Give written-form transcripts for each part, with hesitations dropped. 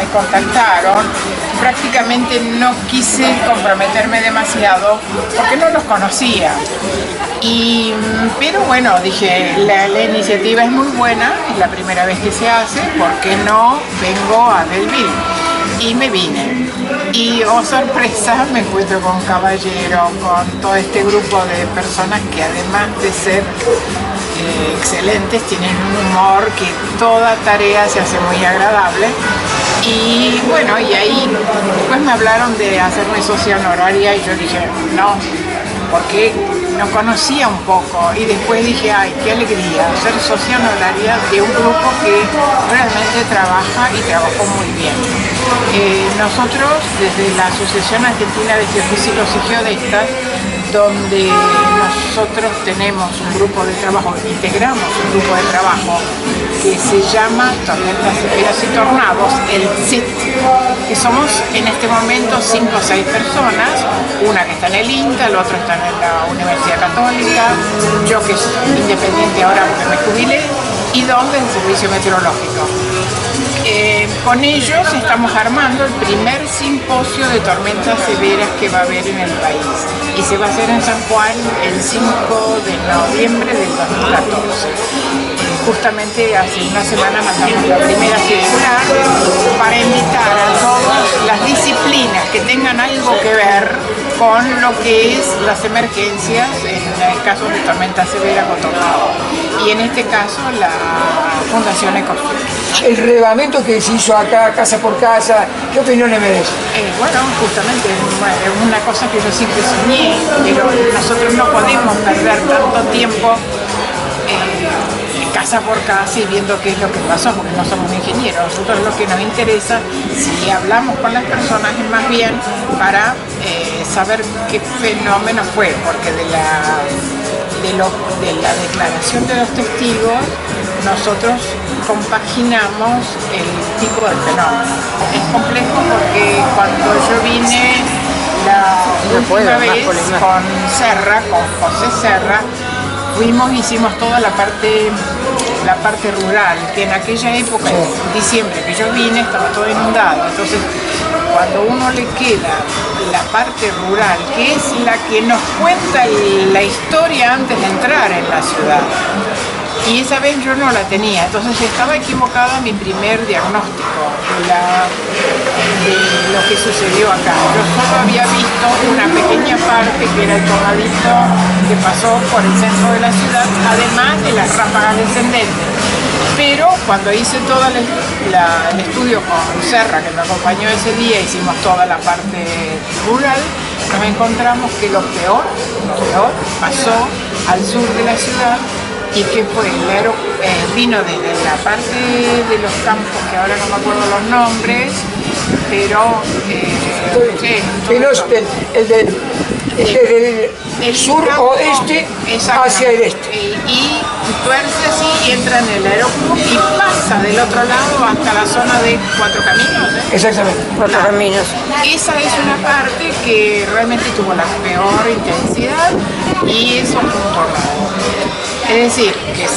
me contactaron, prácticamente no quise comprometerme demasiado porque no los conocía. Pero bueno, dije, la iniciativa es muy buena, es la primera vez que se hace, ¿por qué no vengo a Belleville? Y me vine. Y oh sorpresa, me encuentro con Caballero, con todo este grupo de personas que además de ser excelentes, tienen un humor que toda tarea se hace muy agradable. Y bueno, y ahí después me hablaron de hacerme socia honoraria y yo dije, no, porque no conocía un poco y después dije, ay, qué alegría ser socia honoraria de un grupo que realmente trabaja y trabajó muy bien. Nosotros desde la Asociación Argentina de Geofísicos y Geodestas, donde nosotros tenemos un grupo de trabajo, integramos un grupo de trabajo que se llama Tormentas Severas y Tornados, el CIT, que somos en este momento 5 o 6 personas, una que está en el INTA, el otro está en la Universidad Católica, yo que soy independiente ahora porque me jubilé, y 2 del Servicio Meteorológico. Con ellos estamos armando el primer simposio de tormentas severas que va a haber en el país y se va a hacer en San Juan el 5 de noviembre del 2014. Justamente hace una semana mandamos la primera circular para invitar a todas las disciplinas que tengan algo que ver con lo que es las emergencias en el caso de tormentas severas o tornados. Y en este caso la Fundación Ecosur. El reglamento que se hizo acá, casa por casa, ¿qué opinión le merece? Bueno, justamente es una cosa que yo siempre soñé, pero nosotros no podemos perder tanto tiempo casa por casa y viendo qué es lo que pasó, porque no somos ingenieros. Nosotros lo que nos interesa, si hablamos con las personas, es más bien para saber qué fenómeno fue, porque de la declaración de los testigos nosotros compaginamos el tipo de fenómeno. Es complejo porque cuando yo vine la última vez con Serra, con José Serra, hicimos toda la parte rural, que en aquella época, en diciembre que yo vine, estaba todo inundado. Entonces, cuando uno le queda la parte rural, que es la que nos cuenta la historia antes de entrar en la ciudad, y esa vez yo no la tenía, entonces estaba equivocada mi primer diagnóstico de lo que sucedió acá. Yo solo había visto una pequeña parte que era el tornadito que pasó por el centro de la ciudad, además de las ráfagas descendentes. Pero cuando hice todo el estudio con Serra, que me acompañó ese día, hicimos toda la parte rural, nos encontramos que lo peor pasó al sur de la ciudad. Y que fue vino desde la parte de los campos, que ahora no me acuerdo los nombres, pero desde el sur oeste hacia el este. Y tuerce así y entra en el aeropuerto y pasa del otro lado hasta la zona de Cuatro Caminos. Exactamente. Cuatro Caminos. Esa es una parte que realmente tuvo la peor intensidad y eso fue un tornado. Es decir, que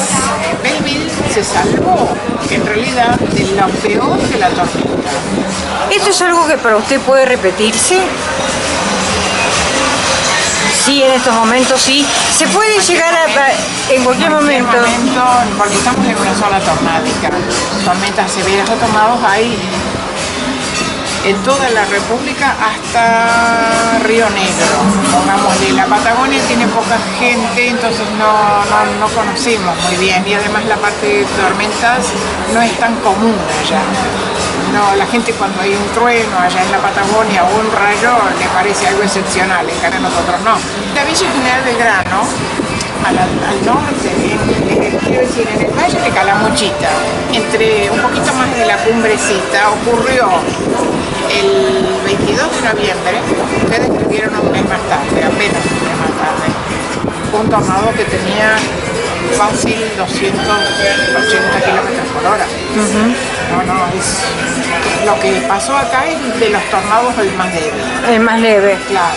Belleville se salvó, en realidad, de lo peor de la tormenta. ¿Esto es algo que para usted puede repetirse? Sí, en estos momentos sí. Se puede llegar en cualquier momento, porque estamos en una zona tornádica. Tormentas severas o tornados hay en toda la República hasta Río Negro. Pongámosle, la Patagonia tiene poca gente, entonces no conocemos muy bien, y además la parte de tormentas no es tan común allá. No, la gente cuando hay un trueno allá en la Patagonia o un rayo le parece algo excepcional, en cambio nosotros no. La Villa General Belgrano, al norte, quiero decir, en el Valle de Calamuchita, entre un poquito más de la cumbrecita, ocurrió el 22 de noviembre, ustedes escribieron un mes más tarde, apenas un mes más tarde, un tornado que tenía fácil 280 kilómetros por hora. Lo que pasó acá es de los tornados el más leve. el más leve. Claro.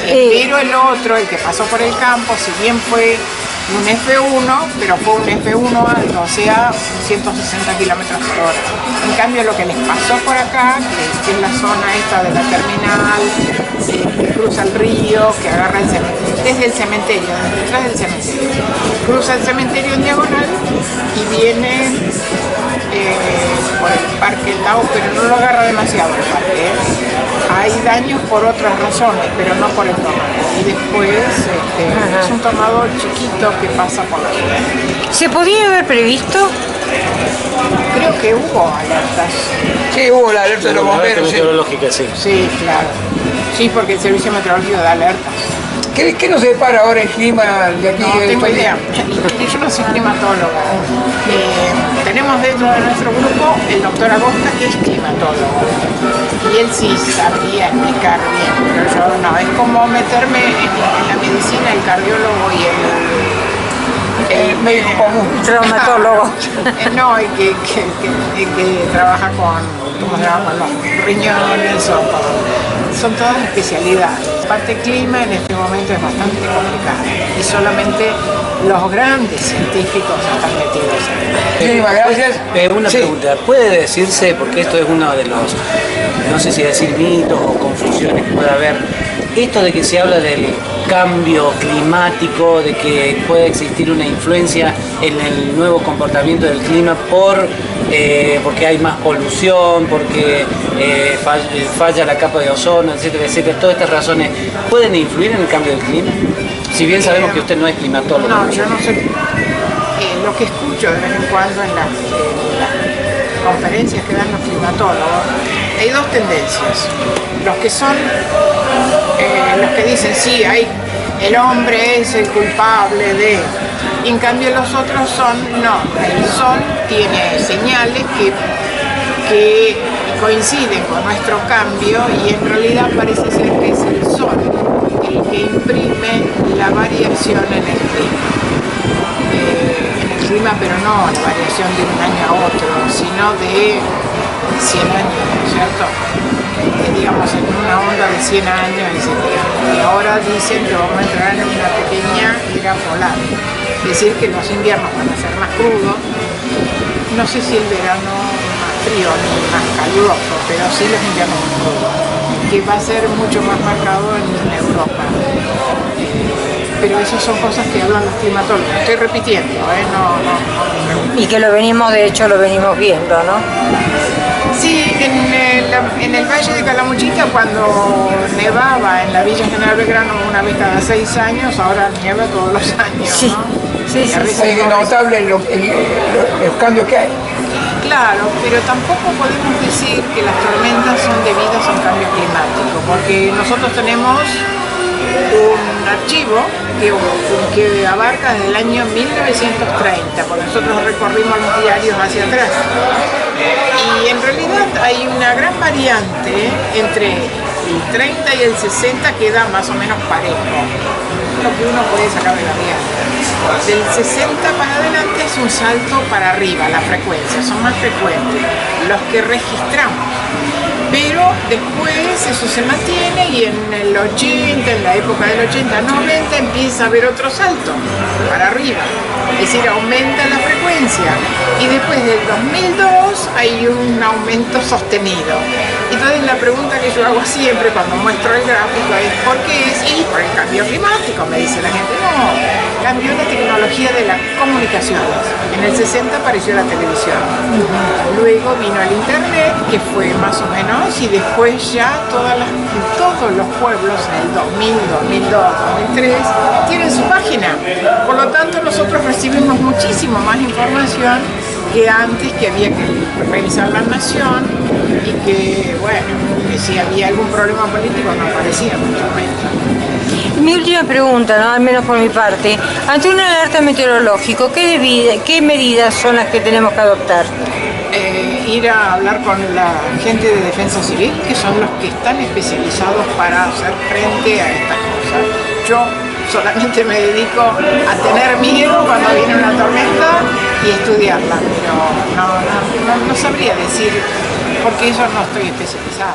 Pero el otro, el que pasó por el campo, si bien fue un F1, pero fue un F1 alto, o sea, 160 kilómetros por hora. En cambio, lo que les pasó por acá, que es la zona esta de la terminal, que cruza el río, que agarra el cementerio, desde el cementerio, desde detrás del cementerio, cruza el cementerio en diagonal y viene por el Parque Lao, pero no lo agarra demasiado el parque. Hay daños por otras razones, pero no por el tornado. Y después es un tornado chiquito que pasa por la ciudad. ¿Se podía haber previsto? Creo que hubo alertas. Sí, hubo la alerta de los bomberos. Sí. Meteorológica, sí. Sí, claro. Sí, porque el servicio meteorológico da alertas. ¿Qué nos depara ahora el clima de aquí? No tengo idea. Yo no soy climatóloga. Tenemos dentro de nuestro grupo el doctor Agosta, que es climatólogo. Y él sí sabría explicar bien, pero yo no. Es como meterme en la medicina, el cardiólogo y el médico común. Traumatólogo. No, el que trabaja con, ¿cómo se llama? Los riñones o son todas especialidades. Aparte, el clima en este momento es bastante complicado y solamente los grandes científicos están metidos en Sí, gracias. Una pregunta, ¿puede decirse, porque esto es uno de los, no sé si decir mitos o confusiones que puede haber, esto de que se habla del cambio climático, de que puede existir una influencia en el nuevo comportamiento del clima porque hay más polución, porque falla la capa de ozono, etcétera, etcétera? Todas estas razones pueden influir en el cambio del clima. Si bien sabemos que usted no es climatólogo. No, yo no sé. Lo que escucho de vez en cuando en las conferencias que dan los climatólogos, hay dos tendencias. Los que son, los que dicen, sí, el hombre es el culpable de... Y en cambio los otros son, no, el sol tiene señales que coinciden con nuestro cambio y en realidad parece ser que es el sol el que imprime la variación en el clima, pero no la variación de un año a otro, sino de 100 años, ¿no es cierto? Digamos, en una onda de 100 años, y ahora dicen que vamos a entrar en una pequeña era polar, es decir, que los inviernos van a ser más crudos, no sé si el verano más frío ni más caluroso, pero sí los inviernos más crudos, que va a ser mucho más marcado en Europa. Pero esas son cosas que hablan los climatólogos. Estoy repitiendo, no. Y que lo venimos viendo, ¿no? Sí, en el Valle de Calamuchita, cuando nevaba en la Villa General Belgrano una vez cada 6 años, ahora nieva todos los años, Sí. ¿no? Sí. Es notable los cambios que hay. Claro, pero tampoco podemos decir que las tormentas son debidas a un cambio climático, porque nosotros tenemos un archivo que abarca desde el año 1930, porque nosotros recorrimos los diarios hacia atrás. Y en realidad hay una gran variante entre el 30 y el 60 que da más o menos parejo, lo que uno puede sacar de la variante. Del 60 para adelante es un salto para arriba, la frecuencia, son más frecuentes los que registramos. Pero después eso se mantiene y en el 80, en la época del 80-90 empieza a haber otro salto para arriba, es decir, aumenta la frecuencia y después del 2002 hay un aumento sostenido. Entonces la pregunta que yo hago siempre cuando muestro el gráfico es ¿por qué es? Y por el cambio climático, me dice la gente. No, cambió la tecnología de las comunicaciones. En el 60 apareció la televisión, luego vino el internet, que fue más o menos, y después ya todos los pueblos en el 2000, 2002, 2003 tienen su página. Por lo tanto nosotros recibimos muchísimo más información que antes, que había que revisar la nación y que, bueno, que si había algún problema político no aparecía mucho menos. Mi última pregunta, ¿no? Al menos por mi parte, ante una alerta meteorológica, ¿qué medidas son las que tenemos que adoptar? Ir a hablar con la gente de Defensa Civil, que son los que están especializados para hacer frente a estas cosas. Yo solamente me dedico a tener miedo cuando viene una tormenta y estudiarla, pero no sabría decir, porque eso no estoy especializada.